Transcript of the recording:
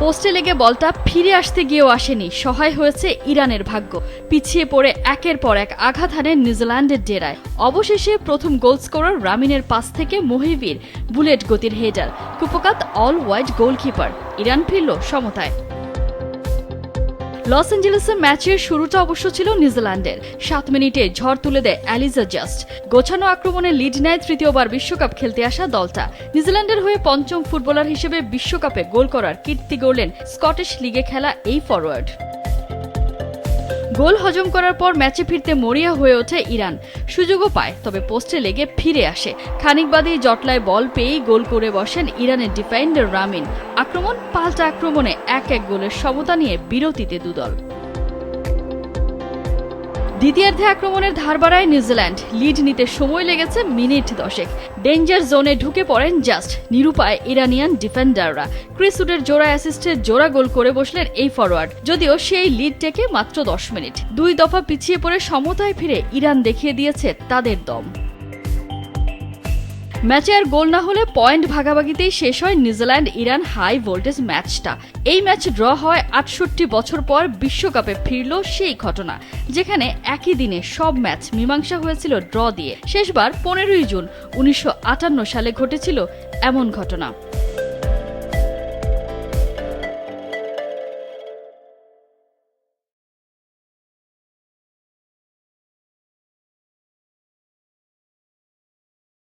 পোস্টে লেগে বলটা ফিরে আসতে গিয়েও আসেনি, সহায় হয়েছে ইরানের ভাগ্য। পিছিয়ে পড়ে একের পর এক আঘাত হানে নিউজিল্যান্ডের ডেরায়। অবশেষে প্রথম গোল স্কোরার রামিনের পাস থেকে মুহিবির বুলেট গতির হেডার, কুপকাত অল ওয়াইড গোলকিপার। ইরান ফিরল সমতায়। লস অ্যাঞ্জেলেসের ম্যাচের শুরুটা অবশ্য ছিল নিউজিল্যান্ডের। 7 মিনিটে ঝড় তুলে দেয় অ্যালিজা জাস্ট। গোছানো আক্রমণে লিড নেয় তৃতীয়বার বিশ্বকাপ খেলতে আসা দলটা। নিউজিল্যান্ডের হয়ে পঞ্চম ফুটবলার হিসেবে বিশ্বকাপে গোল করার কীর্তি গড়লেন স্কটিশ লিগে খেলা এই ফরোয়ার্ড। গোল হজম করার পর ম্যাচে ফিরতে মরিয়া হয়ে ওঠে ইরান। সুযোগও পায়, তবে পোস্টে লেগে ফিরে আসে। খানিক বাদেই জটলায় বল পেয়েই গোল করে বসেন ইরানের ডিফেন্ডার রামিন। আক্রমণ পাল্টা আক্রমণে 1-1 গোলের সমতা নিয়ে বিরতিতে দুদল। দ্বিতীয়ার্ধে আক্রমণের ধার বাড়ায় নিউজিল্যান্ড। লিড নিতে সময় লেগেছে মিনিট 10। ডেঞ্জার জোনে ঢুকে পড়েন জাস্ট। নিরুপায় ইরানিয়ান ডিফেন্ডাররা। ক্রিস উডের জোড়া অ্যাসিস্টে জোড়া গোল করে বসলেন এই ফরোয়ার্ড। যদিও সেই লিড টেকে মাত্র 10 মিনিট। 2 দফা পিছিয়ে পড়ে সমতায় ফিরে ইরান দেখিয়ে দিয়েছে তাদের দম। ম্যাচে আর গোল না হলে পয়েন্ট ভাগাভাগিতেই শেষ হয় নিউজিল্যান্ড ইরান হাই ভোল্টেজ ম্যাচটা। এই ম্যাচ ড্র হয় 68 বছর পর বিশ্বকাপে ফিরল সেই ঘটনা, যেখানে একই দিনে সব ম্যাচ মীমাংসা হয়েছিল ড্র দিয়ে। শেষবার 15ই জুন 1958 সালে ঘটেছিল এমন ঘটনা।